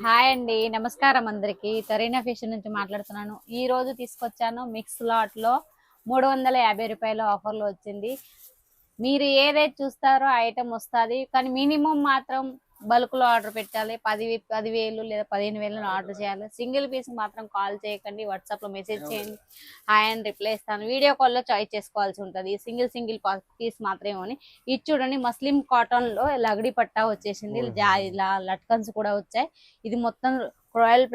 Hi అండి, నమస్కారం అందరికి. తరీనా ఫ్యాషన్ నుంచి మాట్లాడుతున్నాను. ఈ రోజు తీసుకొచ్చాను మిక్స్ లాట్ లో 350 రూపాయల ఆఫర్లో వచ్చింది. మీరు ఏదైతే చూస్తారో ఆ ఐటమ్ వస్తుంది, కానీ మినిమం మాత్రం బల్క్ లో ఆర్డర్ పెట్టాలి. 10,000 లేదా 15,000 ఆర్డర్ చేయాలి. సింగిల్ పీస్ మాత్రం కాల్ చేయకండి, వాట్సాప్ లో మెసేజ్ చేయండి, హాయ్ అని రిప్లై ఇస్తాను. వీడియో కాల్లో చాయిస్ చేసుకోవాల్సి ఉంటుంది. సింగిల్ పీస్ మాత్రమే. ఇది చూడండి, మస్లిం కాటన్ లో లగడి పట్టా వచ్చేసింది. ఇలా లట్కన్స్ కూడా వచ్చాయి. ఇది మొత్తం రాయల్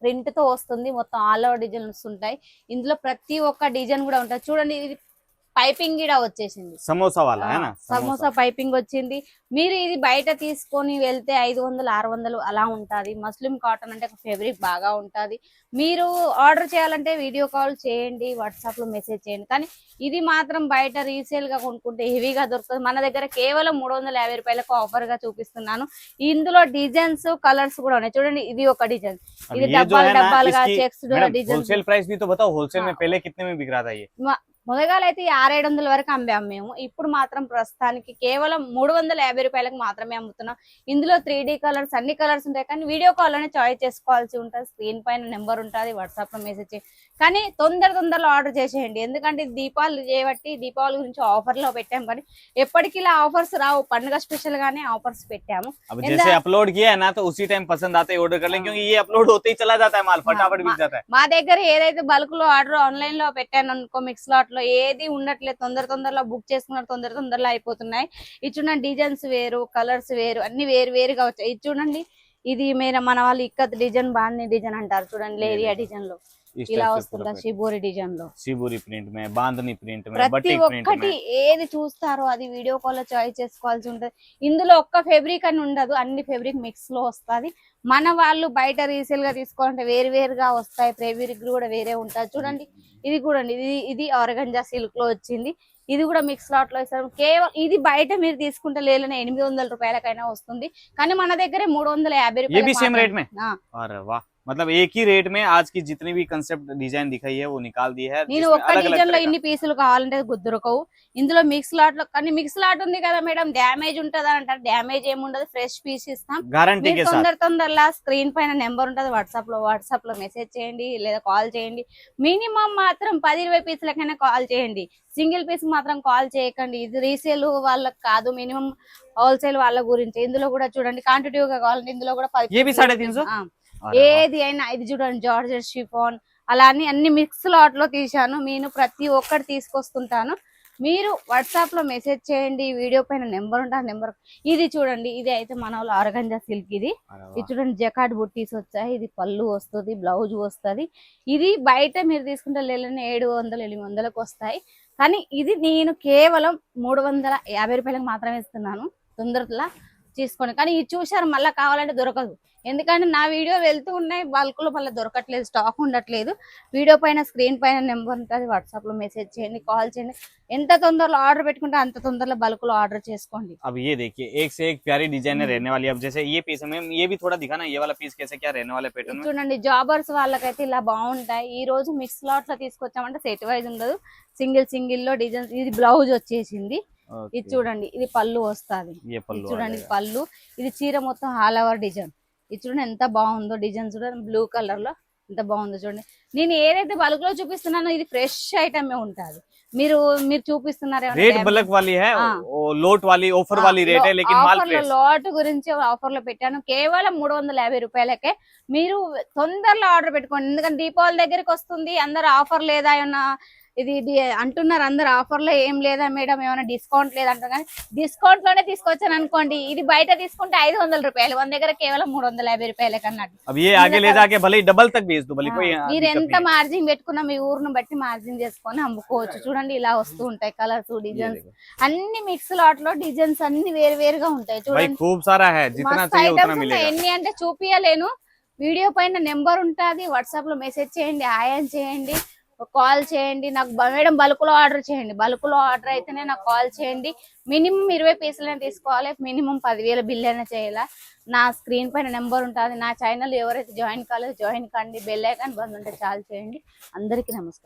ప్రింట్ తో వస్తుంది. మొత్తం ఆల్ ఓవర్ డిజైన్స్ ఉంటాయి. ఇందులో ప్రతి ఒక్క డిజైన్ కూడా ఉంటుంది. చూడండి, ఇది పైపింగ్ కూడా వచ్చేసింది. సమోసా పైపింగ్ వచ్చింది. మీరు ఇది బయట తీసుకొని వెళ్తే 500 600 అలా ఉంటుంది. మస్లిం కాటన్ అంటే ఫేబ్రిక్ బాగా ఉంటుంది. మీరు ఆర్డర్ చేయాలంటే వీడియో కాల్ చేయండి, వాట్సాప్ లో మెసేజ్ చేయండి. కానీ ఇది మాత్రం బయట రీసేల్ గా కొనుక్కుంటే హెవీగా దొరుకుతుంది. మన దగ్గర కేవలం 350 రూపాయలకు ఆఫర్ గా చూపిస్తున్నాను. ఇందులో డిజైన్స్ కలర్స్ కూడా ఉన్నాయి. చూడండి, ఇది ఒక డిజైన్. ఇది డబ్బాలుగా చెక్స్ డిజైన్. మొదగాలైతే 600-700 వరకు అమ్మాము మేము. ఇప్పుడు మాత్రం ప్రస్తుతానికి కేవలం 350 రూపాయలకు మాత్రమే అమ్ముతున్నాం. ఇందులో 3D కలర్స్, అన్ని కలర్స్ ఉంటాయి. కానీ వీడియో కాల్ లోనే చాయిస్ చేసుకోవాల్సి ఉంటుంది. స్క్రీన్ పైన నెంబర్ ఉంటుంది, వాట్సాప్ లో మెసేజ్ చేయండి. కానీ తొందరలో ఆర్డర్ చేసేయండి. ఎందుకంటే దీపావళి చేయబట్టి దీపావళి గురించి ఆఫర్ లో పెట్టాము. కానీ ఎప్పటికీ ఇలా ఆఫర్స్ రావు. పండుగ స్పెషల్ గానే ఆఫర్స్ పెట్టాము. మా దగ్గర ఏదైతే బల్క్ లో ఆర్డర్ ఆన్లైన్ లో పెట్టాను అనుకో, మిక్స్ లాట్ లో ఏది ఉండట్లేదు. తొందరలో బుక్ చేసుకున్నారు, తొందరలో అయిపోతున్నాయి. ఇది చూడండి, డిజైన్స్ వేరు, కలర్స్ వేరు, అన్ని వేరుగా వచ్చాయి. ఇది చూడండి, ఇది మన వాళ్ళు ఇక్కత్ డిజైన్, బాంధనీ డిజైన్ అంటారు. చూడండి, లేరియా డిజైన్ లో ఇలా వస్తుందా, షిబోరి డిజైన్ లో, షిబోరి ప్రింట్ మే, బాంధనీ ప్రింట్ మే, ప్రతి ఒక్కటి ఏది చూస్తారో అది వీడియో కాల్ లో చాయిస్ చేసుకోవాల్సి ఉంటది. ఇందులో ఒక్క ఫెబ్రిక్ అని ఉండదు, అన్ని ఫెబ్రిక్ మిక్స్ లో వస్తుంది. మన వాళ్ళు బయట రీసేల్ గా తీసుకోవాలంటే వేరుగా వస్తాయి. ఫెబ్రిక్ కూడా వేరే ఉంటుంది. చూడండి, ఇది కూడా ఇది ఆర్గంజా సిల్క్ లో వచ్చింది. ఇది కూడా మిక్స్ లాట్ లో ఇస్తారు. కేవలం ఇది బయట మీరు తీసుకుంటే లేని 800 రూపాయలకైనా వస్తుంది. కానీ మన దగ్గర 350 రూపాయలు. मतलब एक ही रेट में आज की जितनी भी कंसेप्ट डिजाइन दिखाई है वो निकाल दी है. నేను ఒక్క డిజైన్ లో ఇన్ని పీసులు కావాలంటే దొరకవు. ఇందులో మిక్స్ లాట్ లో, కానీ మిక్స్ లాట్ ఉంది కదా మేడం, డ్యామేజ్ ఉంటది అని అంటారు. డ్యామేజ్ ఏముండదు, ఫ్రెష్ పీస్ ఇస్తాం. గ్యారంటీ के साथ తొందరలా స్క్రీన్ పైన నెంబర్ ఉంటది, వాట్సాప్ లో మెసేజ్ చేయండి లేదా కాల్ చేయండి. మినిమం మాత్రం 10-20 పీసులకైనా కాల్ చేయండి. సింగిల్ పీస్ మాత్రం కాల్ చేయకండి. ఇది రీసేల్ వాళ్ళకి కాదు, మినిమం హోల్సేల్ వాళ్ళ గురించి. ఇందులో కూడా చూడండి, క్వాంటిటీ గా కావాలంటే ఇందులో కూడా 10 ఏది అయినా. ఇది చూడండి, జార్జెట్ షిఫాన్, అలా అన్ని మిక్స్ లాట్ లో తీశాను. నేను ప్రతి ఒక్కటి తీసుకొస్తుంటాను. మీరు వాట్సాప్ లో మెసేజ్ చేయండి, వీడియో పైన నెంబర్ ఉంటుంది. నెంబర్ ఇది చూడండి, ఇది అయితే మన వాళ్ళు ఆర్గంజా సిల్క్. ఇది చూడండి, జకాట్ బుట్టీస్ వచ్చాయి. ఇది పళ్ళు వస్తుంది, బ్లౌజ్ వస్తుంది. ఇది బయట మీరు తీసుకుంటే 700-800 వస్తాయి. కానీ ఇది నేను కేవలం 350 రూపాయలకు మాత్రమే ఇస్తున్నాను. తొందరలా తీసుకోండి. కానీ ఇది చూసారు, మళ్ళీ కావాలంటే దొరకదు. ఎందుకంటే నా వీడియో వెళ్తూ ఉన్నాయి, బల్క్ లో మళ్ళీ దొరకట్లేదు, స్టాక్ ఉండట్లేదు. వీడియో పైన స్క్రీన్ పైన నెంబర్ ఉంటుంది, వాట్సాప్ లో మెసేజ్ చేయండి, కాల్ చేయండి. ఎంత తొందరలో ఆర్డర్ పెట్టుకుంటే అంత తొందరలో బల్క్ లో ఆర్డర్ చేసుకోండి. अब ये देखिए, एक से एक प्यारी डिजाइन रहने वाली है. अब जैसे ये पीस में ये भी थोड़ा दिखाना, ये वाला पीस कैसे क्या रहने वाला पैटर्न में. చూడండి, జాబర్స్ వాళ్ళకైతే ఇలా బాగుంటాయి. ఈ రోజు మిక్స్ లాట్ లో తీసుకొచ్చామంటే సెట్ వైజ్ ఉండదు, సింగిల్ లో డిజైన్స్. ఇది బ్లౌజ్ వచ్చేసింది. ఇది చూడండి, ఇది పళ్ళు వస్తుంది. చూడండి, ఇది పళ్ళు. ఇది చీర మొత్తం ఆల్ ఓవర్ డిజైన్. ఇది చూడండి ఎంత బాగుందో, డిజైన్ చూడండి, బ్లూ కలర్ లో ఎంత బాగుందో చూడండి. నేను ఏదైతే బల్క్ లో చూపిస్తున్నానో ఇది ఫ్రెష్ ఐటమ్ ఉంటుంది. మీరు చూపిస్తున్నారు లాట్ గురించి ఆఫర్ లో పెట్టాను. కేవలం 350 రూపాయలకే మీరు తొందరలో ఆర్డర్ పెట్టుకోండి. ఎందుకంటే దీపావళి దగ్గరికి వస్తుంది, అందరు ఆఫర్ లేదా ఏమన్నా ఇది అంటున్నారు. అందరు ఆఫర్ లో ఏం లేదా మేడం, ఏమైనా డిస్కౌంట్ లేదంటారు. కానీ డిస్కౌంట్ లోనే తీసుకొచ్చాను అనుకోండి. ఇది బయట తీసుకుంటే 500 రూపాయలు, మన దగ్గర కేవలం 350 రూపాయలకి అన్నట్టు. మీరు ఎంత మార్జిన్ పెట్టుకున్నా మీ ఊరును బట్టి మార్జిన్ చేసుకొని అమ్ముకోవచ్చు. చూడండి, ఇలా వస్తూ ఉంటాయి కలర్స్, డిజైన్స్. అన్ని మిక్స్ లాట్ లో డిజైన్స్ అన్ని వేరుగా ఉంటాయి. చూడండి, ఎన్ని అంటే చూపియలేను. వీడియో పైన నెంబర్ ఉంటుంది, వాట్సాప్ లో మెసేజ్ చేయండి, హాయ్ అని చేయండి, కాల్ చేయండి. నాకు మేడం బల్క్ లో ఆర్డర్ చేయండి, బల్క్ లో ఆర్డర్ అయితేనే నాకు కాల్ చేయండి. మినిమం 20 పీసులైనా తీసుకోవాలి, మినిమం 10,000 బిల్ అయినా చేయాలి. నా స్క్రీన్ పైన నెంబర్ ఉంటుంది. నా ఛానల్ ఎవరైతే జాయిన్ కాలేదో జాయిన్ కండి, బెల్ ఐకాన్ బంద్ ఉంటే చాలు చేయండి. అందరికీ నమస్కారం.